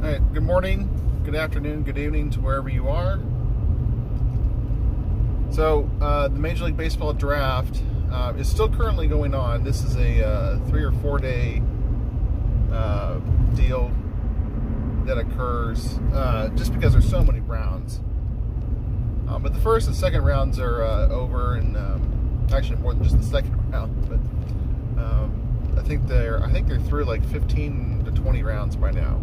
All right, good morning, good afternoon, good evening to wherever you are. So the Major League Baseball draft is still currently going on. This is a 3 or 4 day deal that occurs just because there's so many rounds. But the first and second rounds are over, and actually more than just the second round. But I think they're through like 15 to 20 rounds by now.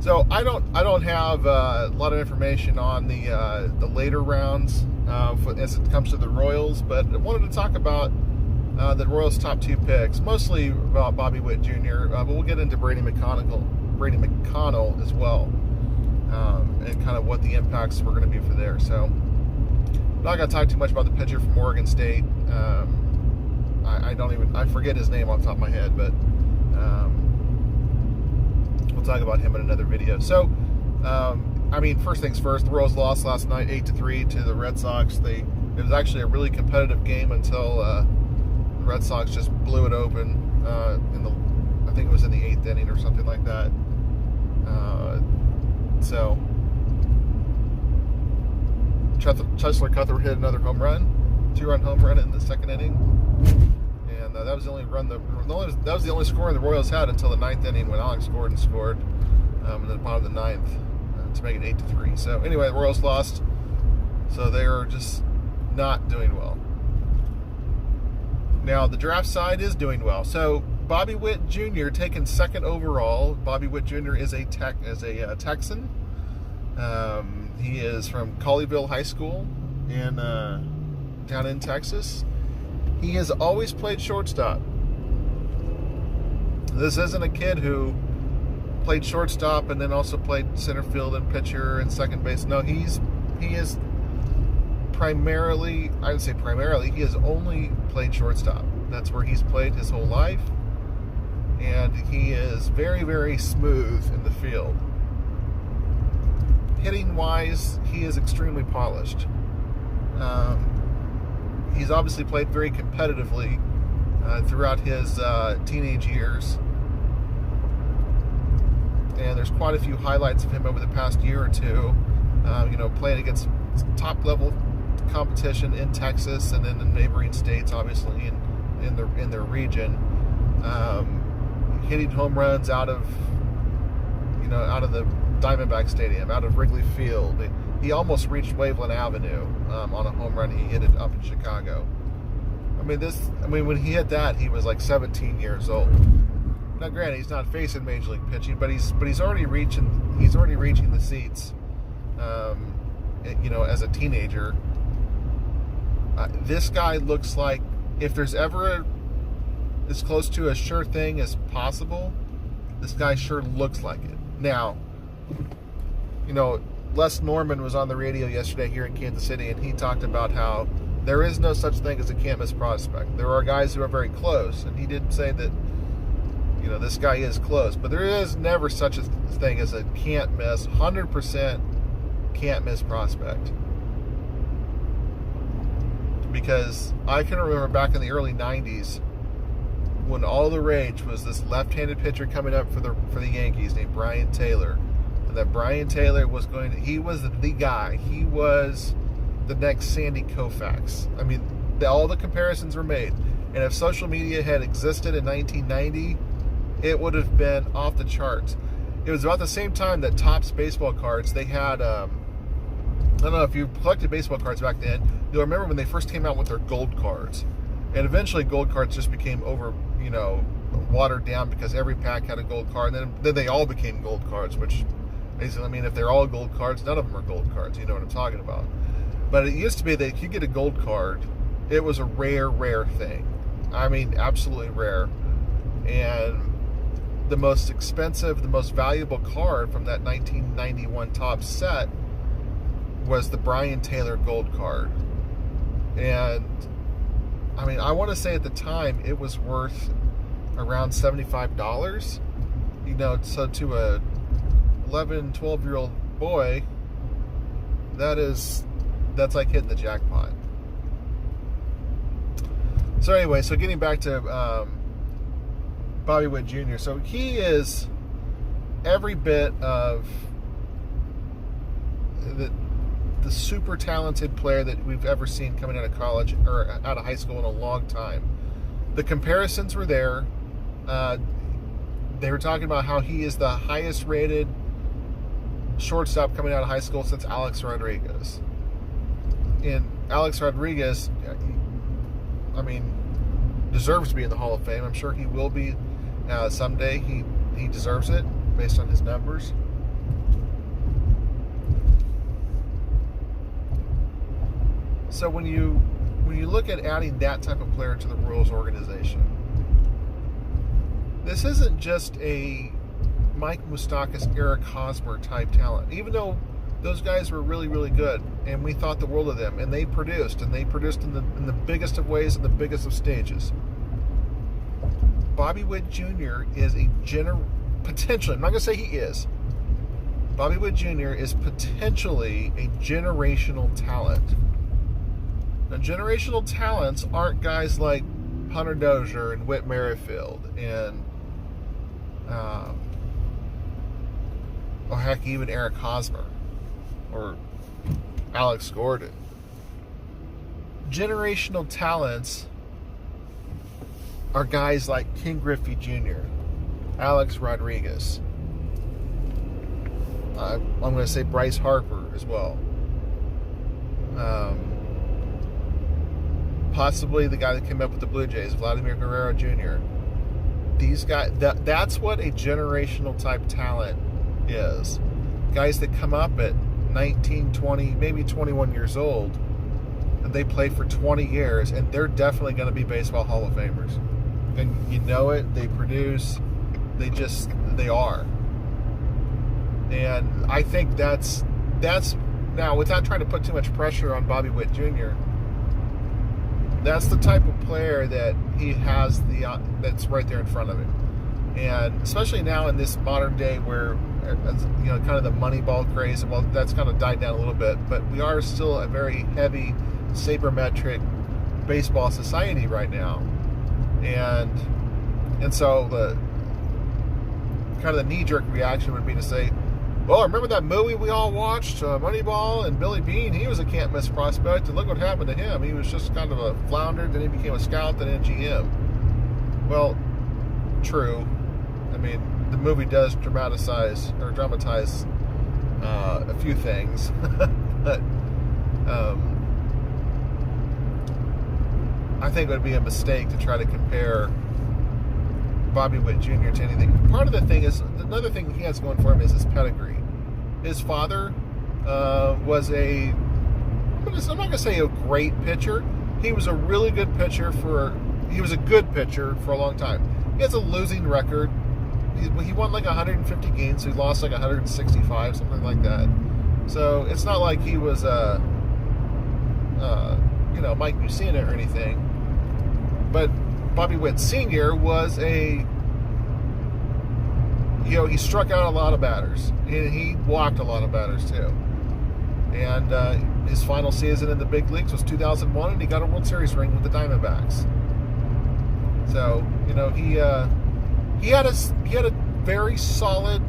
So I don't have a lot of information on the later rounds as it comes to the Royals, but I wanted to talk about the Royals' top 2 picks, mostly about Bobby Witt Jr., but we'll get into Brady McConnell as well, and kind of what the impacts were going to be for there. So I'm not going to talk too much about the pitcher from Oregon State. I forget his name off the top of my head, but we'll talk about him in another video. So, first things first, the Royals lost last night 8-3 to the Red Sox. It was actually a really competitive game until the Red Sox just blew it open I think it was in the 8th inning or something like that. So Chesler Cuthbert hit another home run, 2-run home run in the second inning, and that was the only run that was the only scoring the Royals had until the 9th inning when Alex Gordon scored in the bottom of the 9th to make it 8-3. So anyway, the Royals lost, so they are just not doing well. Now the draft side is doing well. So Bobby Witt Jr. taken 2nd overall. Bobby Witt Jr. is a Texan. He is from Colleyville High School down in Texas. He has always played shortstop. This isn't a kid who played shortstop and then also played center field and pitcher and second base. No, he is primarily, I would say primarily, he has only played shortstop. That's where he's played his whole life. And he is very, very smooth in the field. Hitting wise, he is extremely polished. He's obviously played very competitively throughout his teenage years. And there's quite a few highlights of him over the past year or two, playing against top level competition in Texas and in the neighboring states, obviously, in their region. Hitting home runs out of the Diamondback Stadium, out of Wrigley Field. He almost reached Waveland Avenue on a home run he hit it up in Chicago. When he hit that, he was like 17 years old. Now, granted, he's not facing Major League pitching, but he's already reaching the seats. As a teenager, this guy looks like, if there's ever as close to a sure thing as possible, this guy sure looks like it. Now, Les Norman was on the radio yesterday here in Kansas City, and he talked about how there is no such thing as a can't miss prospect. There are guys who are very close, and he did say that, this guy is close, but there is never such a thing as a can't miss, 100% can't miss prospect. Because I can remember back in the early 90s when all the rage was this left-handed pitcher coming up for the Yankees named Brian Taylor. And that Brian Taylor was he was the guy. He was the next Sandy Koufax. All the comparisons were made. And if social media had existed in 1990, it would have been off the charts. It was about the same time that Topps baseball cards, they had, I don't know if you collected baseball cards back then, you'll remember when they first came out with their gold cards. And eventually gold cards just became watered down because every pack had a gold card. And then they all became gold cards, which basically, if they're all gold cards, none of them are gold cards. You know what I'm talking about. But it used to be that if you get a gold card, it was a rare thing. Absolutely rare. And the most expensive, the most valuable card from that 1991 Topps set was the Brian Taylor gold card. And I want to say at the time it was worth around $75. So to a 11, 12-year-old boy, that's like hitting the jackpot. So anyway, getting back to Bobby Witt Jr. So he is every bit of the super talented player that we've ever seen coming out of college or out of high school in a long time. The comparisons were there. They were talking about how he is the highest rated shortstop coming out of high school since Alex Rodriguez. And Alex Rodriguez, I mean, deserves to be in the Hall of Fame. I'm sure he will be someday. He deserves it based on his numbers. So when you look at adding that type of player to the Royals organization, this isn't just a Mike Moustakas, Eric Hosmer type talent. Even though those guys were really, really good, and we thought the world of them, and they produced in the biggest of ways and the biggest of stages. Bobby Witt Jr. is potentially, I'm not going to say he is, Bobby Witt Jr. is potentially a generational talent. Now, generational talents aren't guys like Hunter Dozier and Whit Merrifield and or heck, even Eric Hosmer or Alex Gordon. Generational talents are guys like King Griffey Jr., Alex Rodriguez. I'm going to say Bryce Harper as well. Possibly the guy that came up with the Blue Jays, Vladimir Guerrero Jr. These guys, that's what a generational type talent is. Guys that come up at 19, 20, maybe 21 years old, and they play for 20 years, and they're definitely going to be Baseball Hall of Famers. And you know it, they produce, they are. And I think that's now, without trying to put too much pressure on Bobby Witt Jr., that's the type of player that he has that's right there in front of him. And especially now in this modern day where, kind of the money ball craze, well, that's kind of died down a little bit, but we are still a very heavy sabermetric baseball society right now. And so the kind of the knee-jerk reaction would be to say, well, remember that movie we all watched, Moneyball, and Billy Beane? He was a can't-miss prospect, and look what happened to him. He was just kind of a flounder, then he became a scout, then a GM. Well, true. I mean, the movie does dramatize a few things, but I think it would be a mistake to try to compare Bobby Witt Jr. to anything. Part of the thing is, another thing he has going for him is his pedigree. His father was I'm not going to say a great pitcher. He was a really good pitcher he was a good pitcher for a long time. He has a losing record. He won like 150 games. So he lost like 165, something like that. So it's not like he was Mike Mussina or anything. But Bobby Witt Sr. was he struck out a lot of batters. He walked a lot of batters too. And his final season in the big leagues was 2001, and he got a World Series ring with the Diamondbacks. So he had a very solid,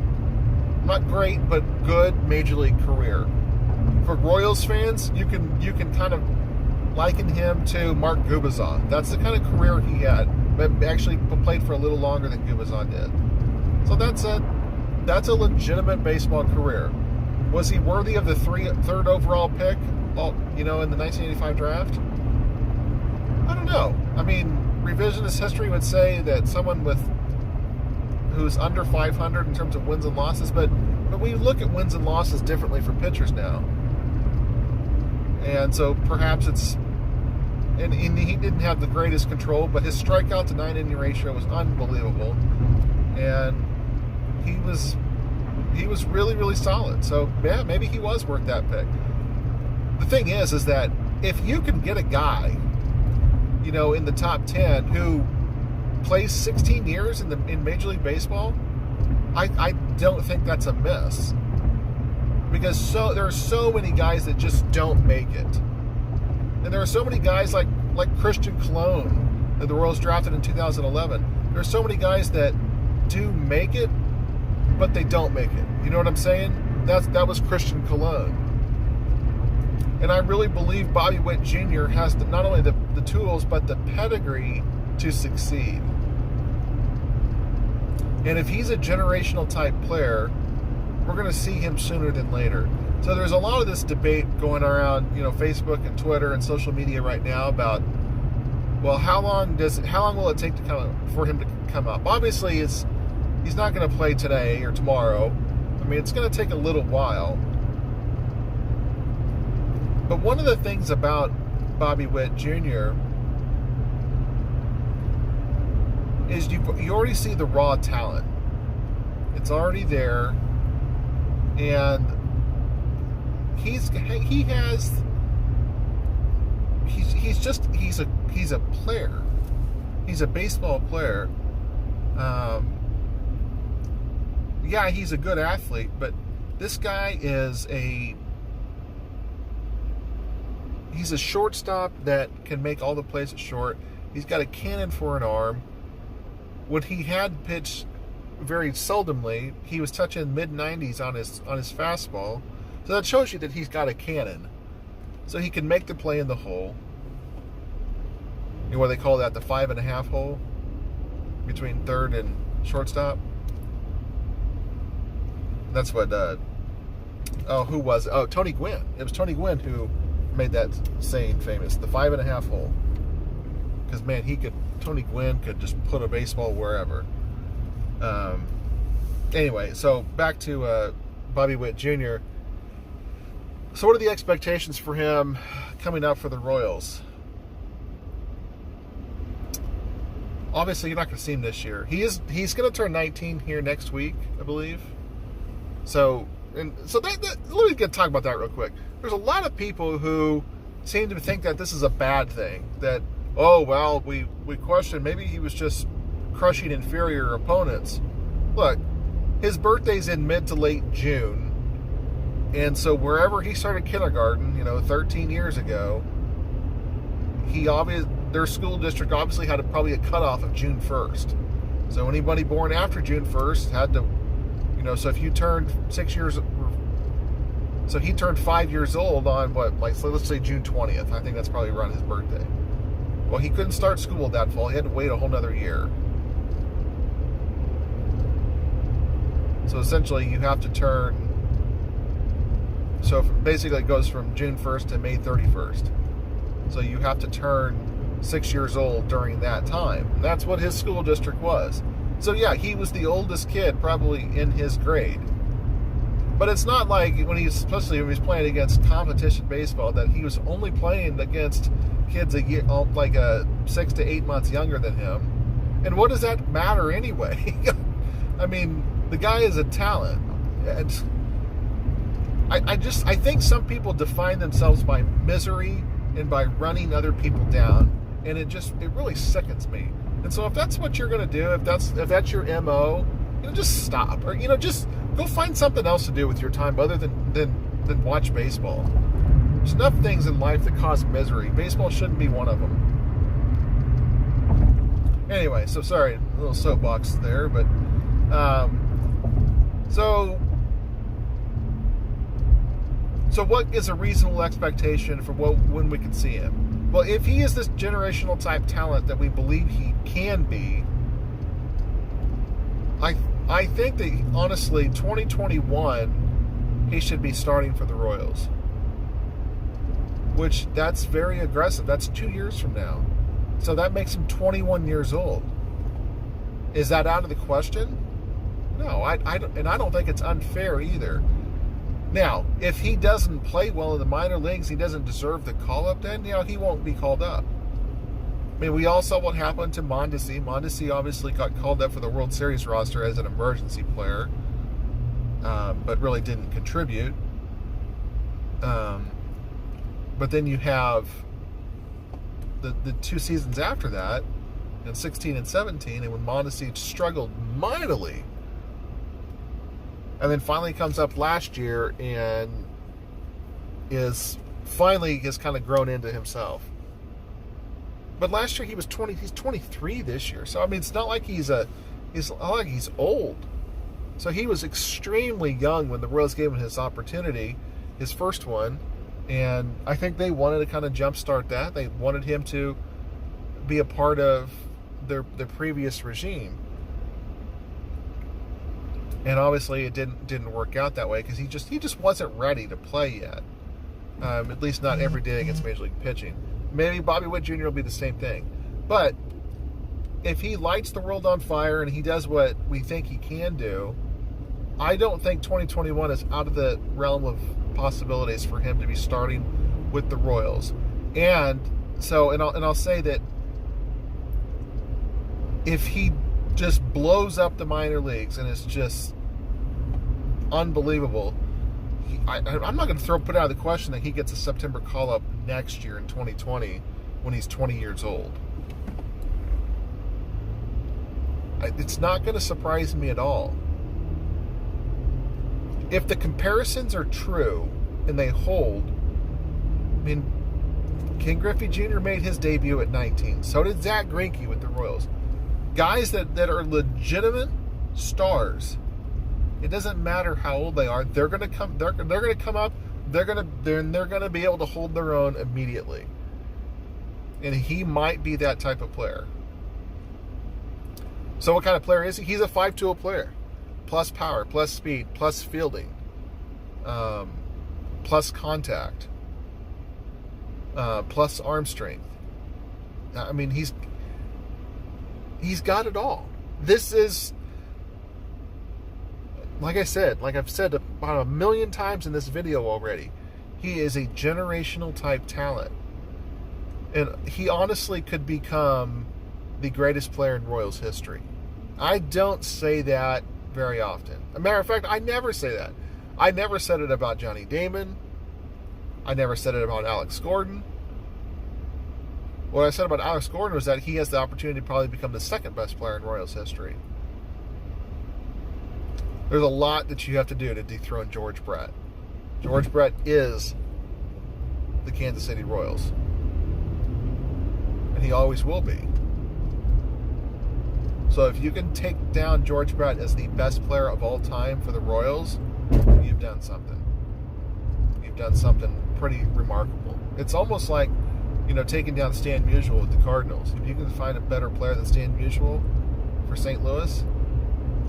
not great but good major league career. For Royals fans, you can kind of liken him to Mark Gubicza. That's the kind of career he had, but actually played for a little longer than Gubicza did. So that's a legitimate baseball career. Was he worthy of the third overall pick, in the 1985 draft? I don't know. I mean, revisionist history would say that someone who's under 500 in terms of wins and losses, but we look at wins and losses differently for pitchers now. And so perhaps and he didn't have the greatest control, but his strikeout to 9-inning ratio was unbelievable. And he was really, really solid. So, yeah, maybe he was worth that pick. The thing is that if you can get a guy, in the top 10 who plays 16 years in Major League Baseball, I don't think that's a miss. Because there are so many guys that just don't make it. And there are so many guys like Christian Colon that the Royals drafted in 2011. There are so many guys that do make it, but they don't make it. You know what I'm saying? That was Christian Cologne. And I really believe Bobby Witt Jr. has not only the tools, but the pedigree to succeed. And if he's a generational type player, we're going to see him sooner than later. So there's a lot of this debate going around, Facebook and Twitter and social media right now about, well, how long will it take for him to come up? Obviously, he's not going to play today or tomorrow. I mean, it's going to take a little while. But one of the things about Bobby Witt Jr. is you already see the raw talent. It's already there, and he's a player. He's a baseball player. Yeah, he's a good athlete, but this guy he's a shortstop that can make all the plays at short. He's got a cannon for an arm. When he had pitched very seldomly, he was touching mid-90s on his fastball. So that shows you that he's got a cannon. So he can make the play in the hole. You know what they call that, the 5.5 hole between third and shortstop? That's what, who was it? Oh, Tony Gwynn. It was Tony Gwynn who made that saying famous, the 5.5 hole. Because, man, Tony Gwynn could just put a baseball wherever. Anyway, so back to Bobby Witt Jr. So what are the expectations for him coming up for the Royals? Obviously, you're not going to see him this year. He's going to turn 19 here next week, I believe. So let me talk about that real quick. There's a lot of people who seem to think that this is a bad thing. That, oh, well, we question maybe he was just crushing inferior opponents. Look, his birthday's in mid to late June. And so wherever he started kindergarten, 13 years ago, their school district obviously had probably a cutoff of June 1st. So anybody born after June 1st had to, so if you turned 6 years, so he turned 5 years old on so let's say June 20th. I think that's probably around his birthday. Well, he couldn't start school that fall. He had to wait a whole nother year. So essentially you have to turn, so basically it goes from June 1st to May 31st. So you have to turn 6 years old during that time. And that's what his school district was. So yeah, he was the oldest kid probably in his grade. But it's not like especially when he's playing against competition baseball, that he was only playing against kids a year, 6 to 8 months younger than him. And what does that matter anyway? I mean, the guy is a talent. I think some people define themselves by misery and by running other people down, and it really sickens me. And so if that's what you're going to do, if that's your MO, just stop, or just go find something else to do with your time other than watch baseball. There's enough things in life that cause misery. Baseball shouldn't be one of them. Anyway, so sorry, a little soapbox there, but so what is a reasonable expectation for when we can see him? Well, if he is this generational type talent that we believe he can be, I think that honestly 2021 he should be starting for the Royals. Which, that's very aggressive. That's 2 years from now. So that makes him 21 years old. Is that out of the question? No, I don't think it's unfair either. Now, if he doesn't play well in the minor leagues, he doesn't deserve the call-up, then, he won't be called up. I mean, we all saw what happened to Mondesi. Mondesi obviously got called up for the World Series roster as an emergency player, but really didn't contribute. But then you have the 2 seasons after that, in 16 and 17, and when Mondesi struggled mightily, and then finally comes up last year and has kind of grown into himself. But last year he was 20. He's 23 this year. So I mean, it's not like he's old. So he was extremely young when the Royals gave him his opportunity, his first one. And I think they wanted to kind of jumpstart that. They wanted him to be a part of their previous regime. And obviously it didn't work out that way because he just wasn't ready to play yet. At least not every day against Major League pitching. Maybe Bobby Witt Jr. will be the same thing. But if he lights the world on fire and he does what we think he can do, I don't think 2021 is out of the realm of possibilities for him to be starting with the Royals. And so, and I'll say that if he just blows up the minor leagues and it's just unbelievable, I'm not going to put out of the question that he gets a September call-up next year in 2020 when he's 20 years old. It's not going to surprise me at all. If the comparisons are true and they hold, I mean, Ken Griffey Jr. made his debut at 19. So did Zach Greinke with the Royals. Guys that are legitimate stars. It doesn't matter how old they are. They're going to come. They're going to come up. They're going to be able to hold their own immediately. And he might be that type of player. So what kind of player is he? He's a 5-tool player. Plus power, plus speed, plus fielding, plus contact, plus arm strength. I mean, he's got it all. This is, like I've said about a million times in this video already, he is a generational type talent. And he honestly could become the greatest player in Royals history. I don't say that very often. As a matter of fact, I never say that. I never said it about Johnny Damon. I never said it about Alex Gordon. What I said about Alex Gordon was that he has the opportunity to probably become the second best player in Royals history. There's a lot that you have to do to dethrone George Brett. George Brett is the Kansas City Royals. And he always will be. So if you can take down George Brett as the best player of all time for the Royals, you've done something. You've done something pretty remarkable. It's almost like, taking down Stan Musial with the Cardinals. If you can find a better player than Stan Musial for St. Louis,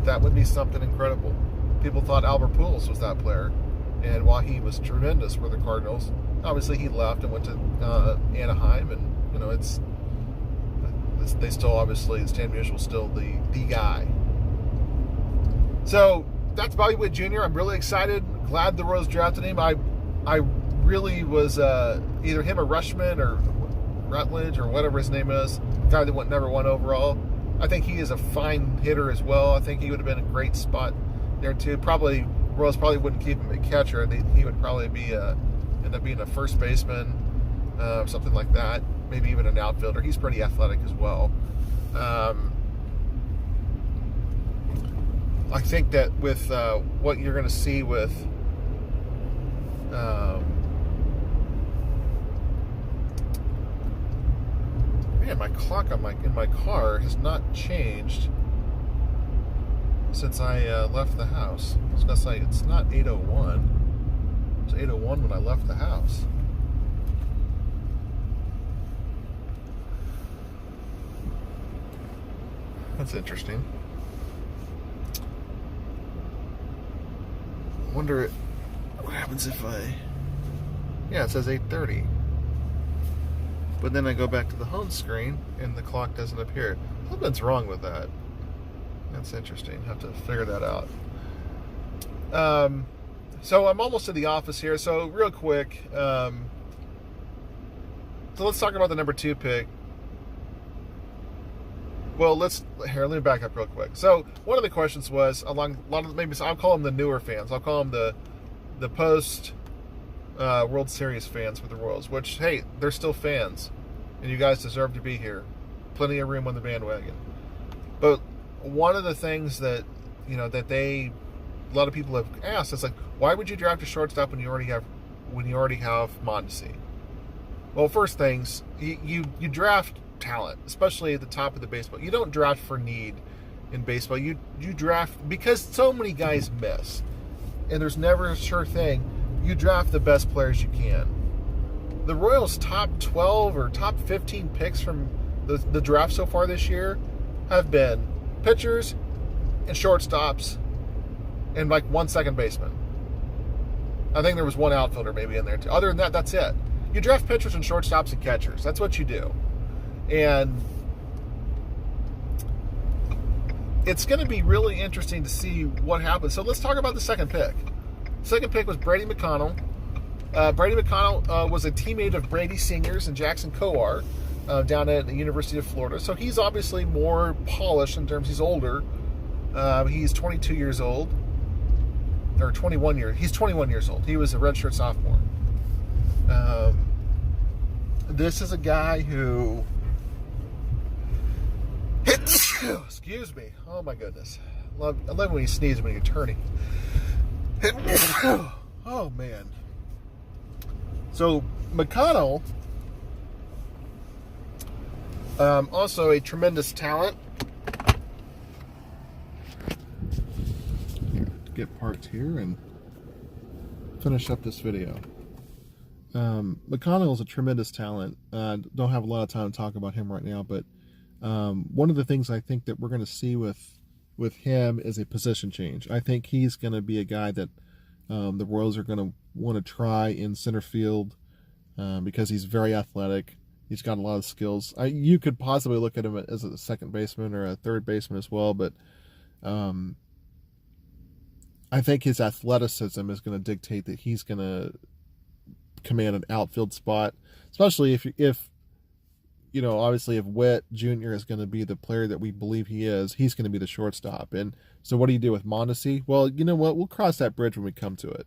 that would be something incredible. People thought Albert Pujols was that player, and while he was tremendous for the Cardinals, obviously he left and went to Anaheim, and they still, obviously, Stan Musial's still the guy. So that's Bobby Witt Jr. I'm really excited. Glad the Royals drafted him. I really was either him or Rushman or Rutledge or whatever his name is, guy that never won overall. I think he is a fine hitter as well. I think he would have been a great spot there too. Royals probably wouldn't keep him a catcher. He would probably be end up being a first baseman, something like that. Maybe even an outfielder. He's pretty athletic as well. I think that with what you're going to see with my clock in my car has not changed since I left the house. I was going to say, it's not 8:01. It was 8:01 when I left the house. That's interesting. I wonder what happens if yeah, it says 8:30. But then I go back to the home screen and the clock doesn't appear. Something's wrong with that. That's interesting. Have to figure that out. So I'm almost to the office here. So real quick, so let's talk about the number 2 pick. Well, let me back up real quick. So one of the questions was along a lot of, maybe I'll call them the newer fans. I'll call them the post World Series fans for the Royals. Which, hey, they're still fans, and you guys deserve to be here. Plenty of room on the bandwagon. But one of the things that that a lot of people have asked is like, why would you draft a shortstop when you already have Mondesi? Well, first things, you draft talent, especially at the top of the baseball. You don't draft for need. in baseball. You draft, because so many guys miss, and there's never a sure thing. You draft the best players you can. The Royals' top 12 or top 15 picks from the draft so far this year have been pitchers and shortstops and like one second baseman. I think there was one outfielder maybe in there too. Other than that, that's it. You draft pitchers and shortstops and catchers. That's what you do. And it's going to be really interesting to see what happens. So let's talk about the second pick. Second pick was Brady McConnell. Brady McConnell was a teammate of Brady Sr.'s and Jackson Kowar down at the University of Florida. So he's obviously more polished in terms he's older. He's 22 years old. Or 21 years. He's 21 years old. He was a redshirt sophomore. This is a guy who... Excuse me. Oh my goodness. I love when you sneeze when you're turning. Oh man. So McConnell, also a tremendous talent. Get parked here and finish up this video. McConnell is a tremendous talent. Don't have a lot of time to talk about him right now, but one of the things I think that we're going to see with him is a position change. I think he's going to be a guy that the Royals are going to want to try in center field because he's very athletic. He's got a lot of skills. You could possibly look at him as a second baseman or a third baseman as well, but I think his athleticism is going to dictate that he's going to command an outfield spot, especially if you know, obviously if Witt Jr. is going to be the player that we believe he is, he's going to be the shortstop. And so what do you do with Mondesi? Well, you know what? We'll cross that bridge when we come to it.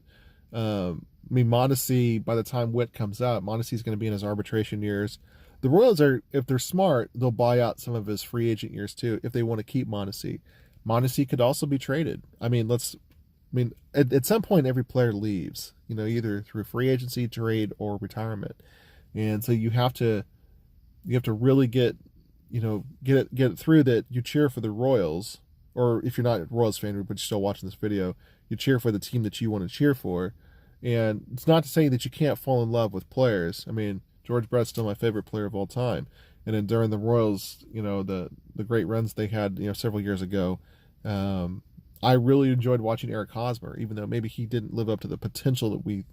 I mean, Mondesi, by the time Witt comes out, Mondesi is going to be in his arbitration years. The Royals if they're smart, they'll buy out some of his free agent years too if they want to keep Mondesi. Mondesi could also be traded. I mean, at some point every player leaves, you know, either through free agency, trade, or retirement. And so you have to really get it through that you cheer for the Royals, or if you're not a Royals fan but you're still watching this video, you cheer for the team that you want to cheer for. And it's not to say that you can't fall in love with players. I mean, George Brett's still my favorite player of all time. And then during the Royals, you know, the great runs they had, you know, several years ago, I really enjoyed watching Eric Hosmer, even though maybe he didn't live up to the potential that we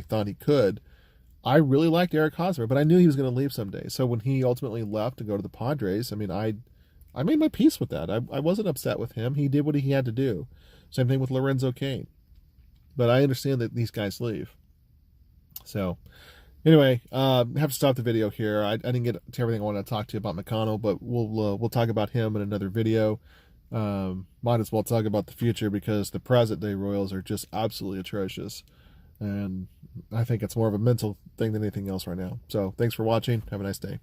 thought he could. I really liked Eric Hosmer, but I knew he was going to leave someday. So when he ultimately left to go to the Padres, I mean, I made my peace with that. I wasn't upset with him. He did what he had to do. Same thing with Lorenzo Cain. But I understand that these guys leave. So anyway, have to stop the video here. I didn't get to everything I wanted to talk to you about McConnell, but we'll talk about him in another video. Might as well talk about the future because the present day Royals are just absolutely atrocious. And I think it's more of a mental thing than anything else right now. So thanks for watching. Have a nice day.